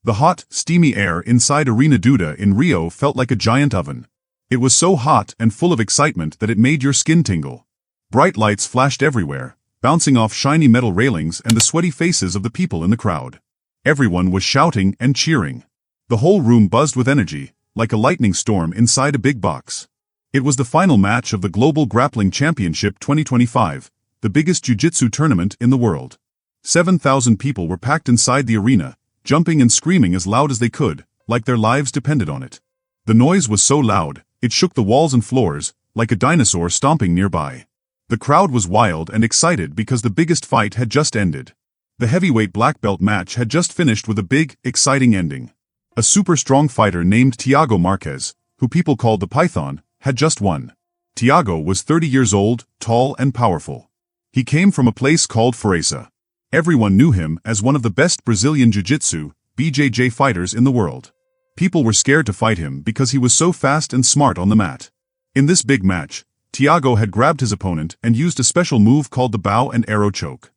The hot, steamy air inside Arena Duda in Rio felt like a giant oven. It was so hot and full of excitement that it made your skin tingle. Bright lights flashed everywhere, bouncing off shiny metal railings and the sweaty faces of the people in the crowd. Everyone was shouting and cheering. The whole room buzzed with energy, like a lightning storm inside a big box. It was the final match of the Global Grappling Championship 2025, the biggest jiu-jitsu tournament in the world. 7,000 people were packed inside the arena, jumping and screaming as loud as they could, like their lives depended on it. The noise was so loud, it shook the walls and floors, like a dinosaur stomping nearby. The crowd was wild and excited because the biggest fight had just ended. The heavyweight black belt match had just finished with a big, exciting ending. A super strong fighter named Thiago Marquez, who people called the Python, had just won. Thiago was 30 years old, tall and powerful. He came from a place called Força. Everyone knew him as one of the best Brazilian Jiu-Jitsu, BJJ fighters in the world. People were scared to fight him because he was so fast and smart on the mat. In this big match, Thiago had grabbed his opponent and used a special move called the bow and arrow choke.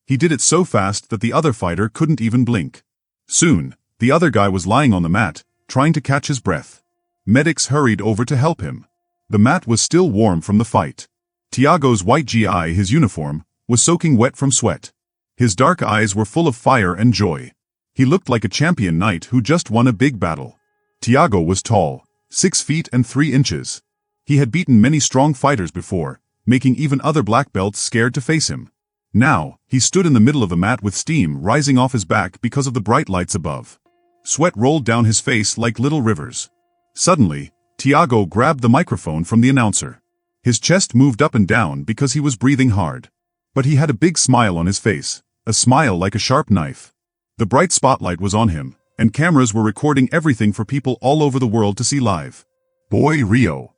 He did it so fast that the other fighter couldn't even blink. Soon, the other guy was lying on the mat, trying to catch his breath. Medics hurried over to help him. The mat was still warm from the fight. Thiago's white GI, his uniform, was soaking wet from sweat. His dark eyes were full of fire and joy. He looked like a champion knight who just won a big battle. Thiago was tall, 6 feet and 3 inches. He had beaten many strong fighters before, making even other black belts scared to face him. Now, he stood in the middle of the mat with steam rising off his back because of the bright lights above. Sweat rolled down his face like little rivers. Suddenly, Thiago grabbed the microphone from the announcer. His chest moved up and down because he was breathing hard. But he had a big smile on his face, a smile like a sharp knife. The bright spotlight was on him, and cameras were recording everything for people all over the world to see live. "Boy Rio!"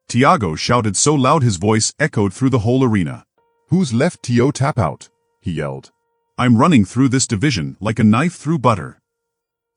Thiago shouted so loud his voice echoed through the whole arena. "Who's left Tio tap out?" he yelled. "I'm running through this division like a knife through butter."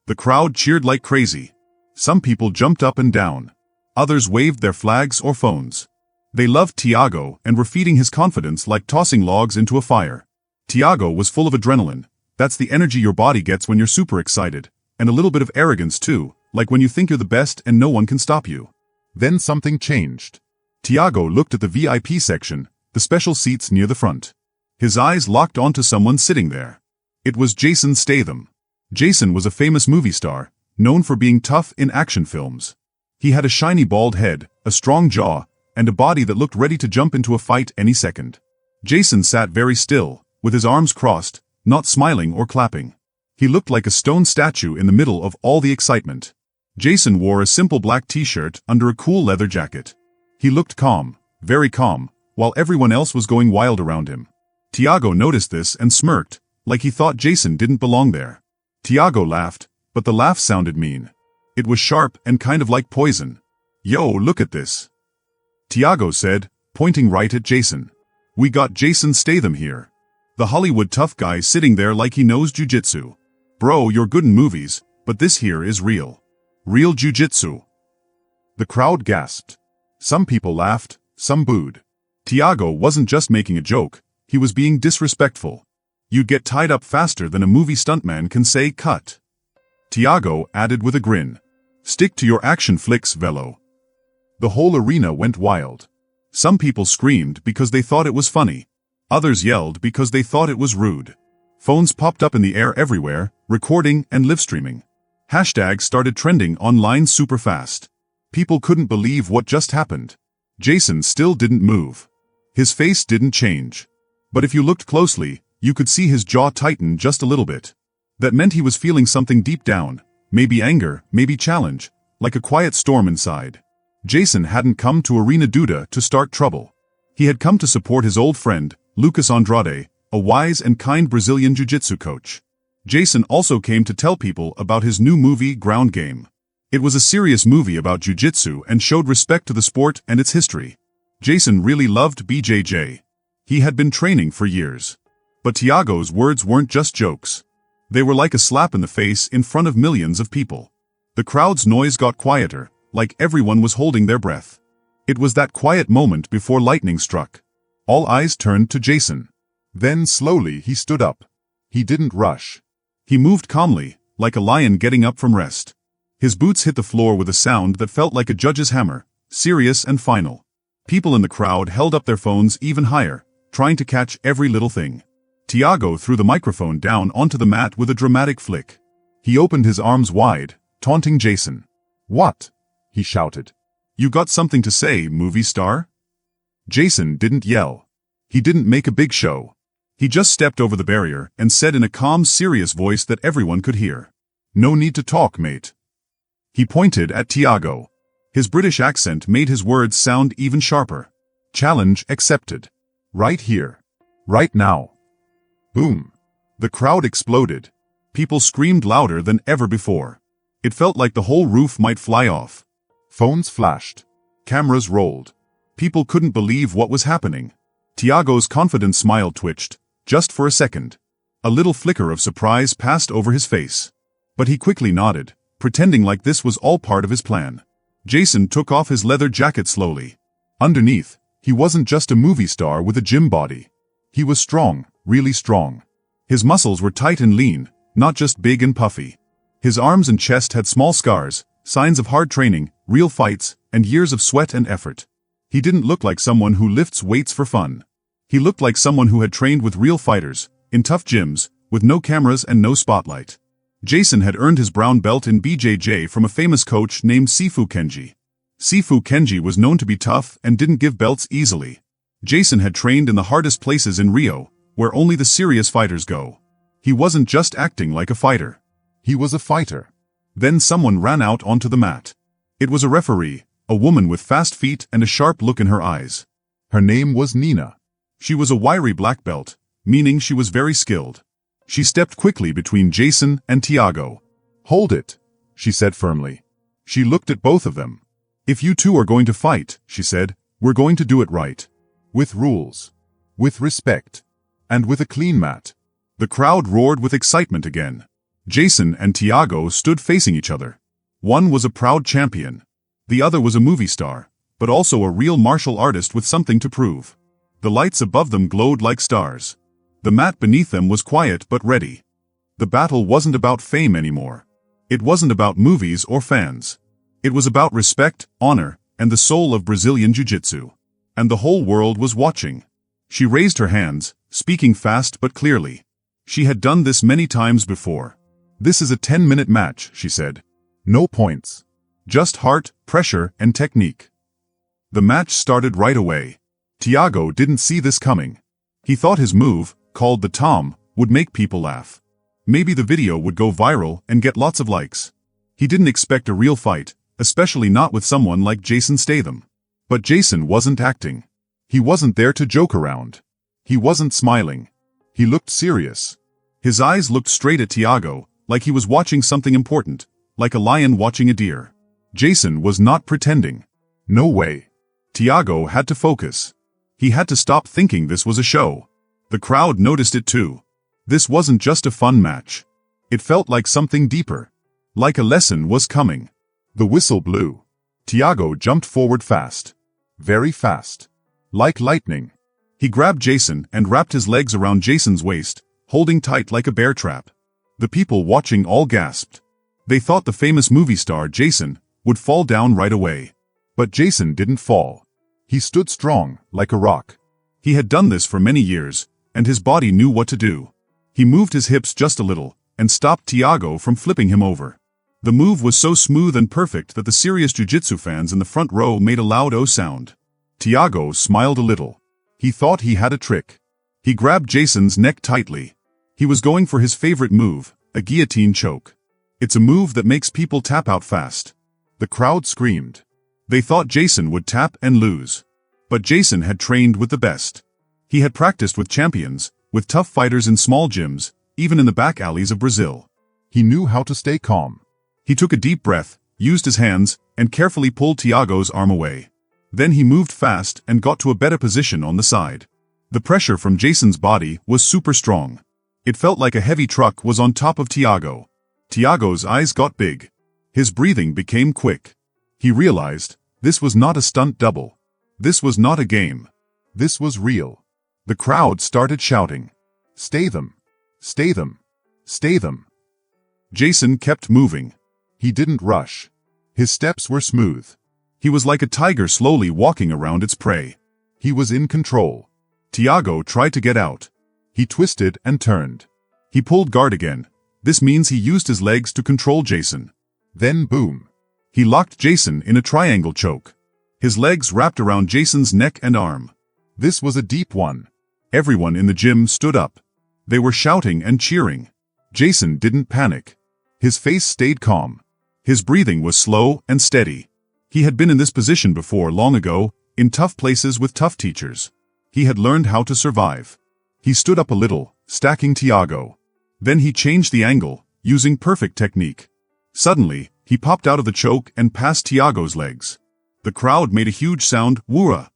The crowd cheered like crazy. Some people jumped up and down. Others waved their flags or phones. They loved Thiago and were feeding his confidence like tossing logs into a fire. Thiago was full of adrenaline. That's the energy your body gets when you're super excited, and a little bit of arrogance too, like when you think you're the best and no one can stop you. Then something changed. Thiago looked at the VIP section, the special seats near the front. His eyes locked onto someone sitting there. It was Jason Statham. Jason was a famous movie star, known for being tough in action films. He had a shiny bald head, a strong jaw, and a body that looked ready to jump into a fight any second. Jason sat very still, with his arms crossed, not smiling or clapping. He looked like a stone statue in the middle of all the excitement. Jason wore a simple black t-shirt under a cool leather jacket. He looked calm, very calm, while everyone else was going wild around him. Thiago noticed this and smirked, like he thought Jason didn't belong there. Thiago laughed, but the laugh sounded mean. It was sharp and kind of like poison. "Yo, look at this," Thiago said, pointing right at Jason. "We got Jason Statham here. The Hollywood tough guy sitting there like he knows jiu-jitsu. Bro, you're good in movies, but this here is real. Real jiu-jitsu." The crowd gasped. Some people laughed, some booed. Thiago wasn't just making a joke, he was being disrespectful. "You'd get tied up faster than a movie stuntman can say cut." Thiago added with a grin. "Stick to your action flicks, Velo." The whole arena went wild. Some people screamed because they thought it was funny. Others yelled because they thought it was rude. Phones popped up in the air everywhere, recording and live streaming. Hashtags started trending online super fast. People couldn't believe what just happened. Jason still didn't move. His face didn't change. But if you looked closely, you could see his jaw tighten just a little bit. That meant he was feeling something deep down, maybe anger, maybe challenge, like a quiet storm inside. Jason hadn't come to Arena Duda to start trouble. He had come to support his old friend, Lucas Andrade, a wise and kind Brazilian Jiu-Jitsu coach. Jason also came to tell people about his new movie, Ground Game. It was a serious movie about Jiu-Jitsu and showed respect to the sport and its history. Jason really loved BJJ. He had been training for years. But Thiago's words weren't just jokes. They were like a slap in the face in front of millions of people. The crowd's noise got quieter, like everyone was holding their breath. It was that quiet moment before lightning struck. All eyes turned to Jason. Then slowly he stood up. He didn't rush. He moved calmly, like a lion getting up from rest. His boots hit the floor with a sound that felt like a judge's hammer, serious and final. People in the crowd held up their phones even higher, trying to catch every little thing. Tiago threw the microphone down onto the mat with a dramatic flick. He opened his arms wide, taunting Jason. "What?" he shouted. "You got something to say, movie star?" Jason didn't yell. He didn't make a big show. He just stepped over the barrier and said in a calm, serious voice that everyone could hear. "No need to talk, mate." He pointed at Tiago. His British accent made his words sound even sharper. "Challenge accepted. Right here. Right now." Boom. The crowd exploded. People screamed louder than ever before. It felt like the whole roof might fly off. Phones flashed. Cameras rolled. People couldn't believe what was happening. Tiago's confident smile twitched, just for a second. A little flicker of surprise passed over his face. But he quickly nodded, pretending like this was all part of his plan. Jason took off his leather jacket slowly. Underneath, he wasn't just a movie star with a gym body. He was strong, really strong. His muscles were tight and lean, not just big and puffy. His arms and chest had small scars, signs of hard training, real fights, and years of sweat and effort. He didn't look like someone who lifts weights for fun. He looked like someone who had trained with real fighters, in tough gyms, with no cameras and no spotlight. Jason had earned his brown belt in BJJ from a famous coach named Sifu Kenji. Sifu Kenji was known to be tough and didn't give belts easily. Jason had trained in the hardest places in Rio, where only the serious fighters go. He wasn't just acting like a fighter. He was a fighter. Then someone ran out onto the mat. It was a referee, a woman with fast feet and a sharp look in her eyes. Her name was Nina. She was a wiry black belt, meaning she was very skilled. She stepped quickly between Jason and Tiago. "Hold it," she said firmly. She looked at both of them. "If you two are going to fight," she said, "we're going to do it right. With rules. With respect. And with a clean mat." The crowd roared with excitement again. Jason and Tiago stood facing each other. One was a proud champion. The other was a movie star, but also a real martial artist with something to prove. The lights above them glowed like stars. The mat beneath them was quiet but ready. The battle wasn't about fame anymore. It wasn't about movies or fans. It was about respect, honor, and the soul of Brazilian Jiu-Jitsu. And the whole world was watching. She raised her hands, speaking fast but clearly. She had done this many times before. "This is a 10-minute match," she said. "No points. Just heart, pressure, and technique." The match started right away. Tiago didn't see this coming. He thought his move, called the Tom, would make people laugh. Maybe the video would go viral and get lots of likes. He didn't expect a real fight, especially not with someone like Jason Statham. But Jason wasn't acting. He wasn't there to joke around. He wasn't smiling. He looked serious. His eyes looked straight at Tiago, like he was watching something important, like a lion watching a deer. Jason was not pretending. No way. Tiago had to focus. He had to stop thinking this was a show. The crowd noticed it too. This wasn't just a fun match. It felt like something deeper. Like a lesson was coming. The whistle blew. Tiago jumped forward fast. Very fast. Like lightning. He grabbed Jason and wrapped his legs around Jason's waist, holding tight like a bear trap. The people watching all gasped. They thought the famous movie star Jason would fall down right away. But Jason didn't fall. He stood strong, like a rock. He had done this for many years, and his body knew what to do. He moved his hips just a little, and stopped Tiago from flipping him over. The move was so smooth and perfect that the serious jiu-jitsu fans in the front row made a loud "oh" sound. Tiago smiled a little. He thought he had a trick. He grabbed Jason's neck tightly. He was going for his favorite move, a guillotine choke. It's a move that makes people tap out fast. The crowd screamed. They thought Jason would tap and lose. But Jason had trained with the best. He had practiced with champions, with tough fighters in small gyms, even in the back alleys of Brazil. He knew how to stay calm. He took a deep breath, used his hands, and carefully pulled Tiago's arm away. Then he moved fast and got to a better position on the side. The pressure from Jason's body was super strong. It felt like a heavy truck was on top of Tiago. Tiago's eyes got big. His breathing became quick. He realized, this was not a stunt double. This was not a game. This was real. The crowd started shouting, "Statham! Statham! Statham!" Jason kept moving. He didn't rush. His steps were smooth. He was like a tiger slowly walking around its prey. He was in control. Tiago tried to get out. He twisted and turned. He pulled guard again. This means he used his legs to control Jason. Then boom. He locked Jason in a triangle choke. His legs wrapped around Jason's neck and arm. This was a deep one. Everyone in the gym stood up. They were shouting and cheering. Jason didn't panic. His face stayed calm. His breathing was slow and steady. He had been in this position before long ago, in tough places with tough teachers. He had learned how to survive. He stood up a little, stacking Tiago. Then he changed the angle, using perfect technique. Suddenly, he popped out of the choke and past Tiago's legs. The crowd made a huge sound, "Whoa!"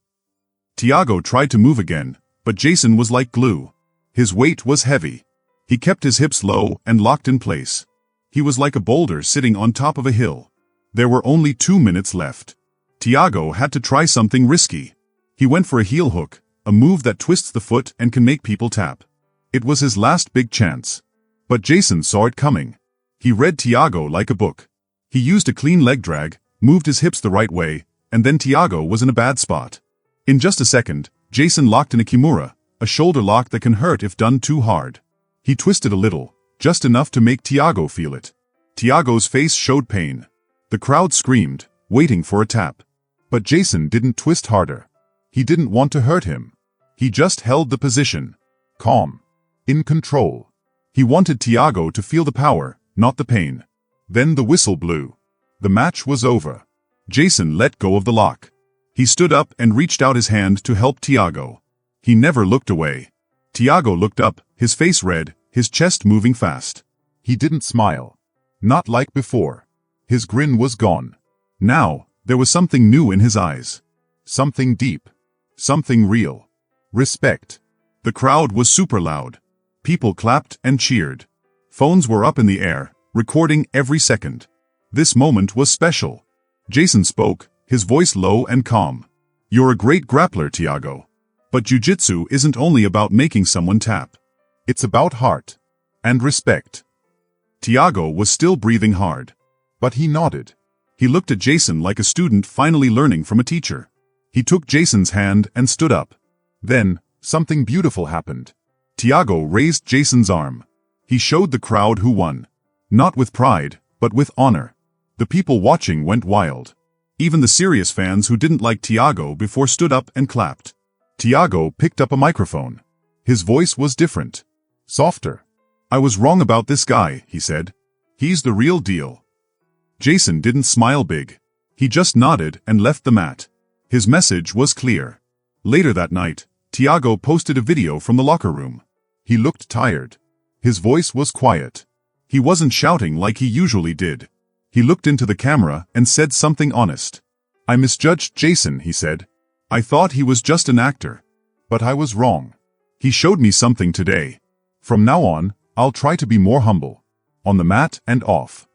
Tiago tried to move again, but Jason was like glue. His weight was heavy. He kept his hips low and locked in place. He was like a boulder sitting on top of a hill. There were only 2 minutes left. Tiago had to try something risky. He went for a heel hook, a move that twists the foot and can make people tap. It was his last big chance. But Jason saw it coming. He read Tiago like a book. He used a clean leg drag, moved his hips the right way, and then Tiago was in a bad spot. In just a second, Jason locked in a kimura, a shoulder lock that can hurt if done too hard. He twisted a little, just enough to make Tiago feel it. Tiago's face showed pain. The crowd screamed, waiting for a tap. But Jason didn't twist harder. He didn't want to hurt him. He just held the position. Calm. In control. He wanted Tiago to feel the power, not the pain. Then the whistle blew. The match was over. Jason let go of the lock. He stood up and reached out his hand to help Tiago. He never looked away. Tiago looked up, his face red, his chest moving fast. He didn't smile. Not like before. His grin was gone. Now, there was something new in his eyes. Something deep. Something real. Respect. The crowd was super loud. People clapped and cheered. Phones were up in the air, recording every second. This moment was special. Jason spoke, his voice low and calm. "You're a great grappler, Tiago. But jiu-jitsu isn't only about making someone tap. It's about heart. And respect." Tiago was still breathing hard. But he nodded. He looked at Jason like a student finally learning from a teacher. He took Jason's hand and stood up. Then, something beautiful happened. Tiago raised Jason's arm. He showed the crowd who won. Not with pride, but with honor. The people watching went wild. Even the serious fans who didn't like Tiago before stood up and clapped. Tiago picked up a microphone. His voice was different. Softer. "I was wrong about this guy," he said. "He's the real deal." Jason didn't smile big. He just nodded and left the mat. His message was clear. Later that night, Tiago posted a video from the locker room. He looked tired. His voice was quiet. He wasn't shouting like he usually did. He looked into the camera and said something honest. "I misjudged Jason," he said. "I thought he was just an actor. But I was wrong. He showed me something today. From now on, I'll try to be more humble. On the mat and off."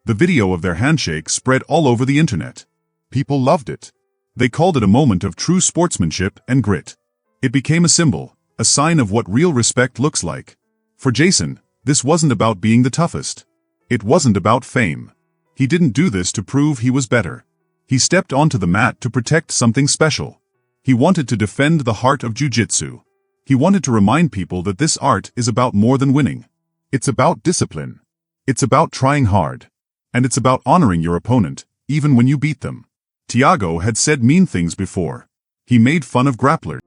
The video of their handshake spread all over the internet. People loved it. They called it a moment of true sportsmanship and grit. It became a symbol, a sign of what real respect looks like. For Jason, this wasn't about being the toughest. It wasn't about fame. He didn't do this to prove he was better. He stepped onto the mat to protect something special. He wanted to defend the heart of jiu-jitsu. He wanted to remind people that this art is about more than winning. It's about discipline. It's about trying hard. And it's about honoring your opponent, even when you beat them. Tiago had said mean things before. He made fun of grapplers.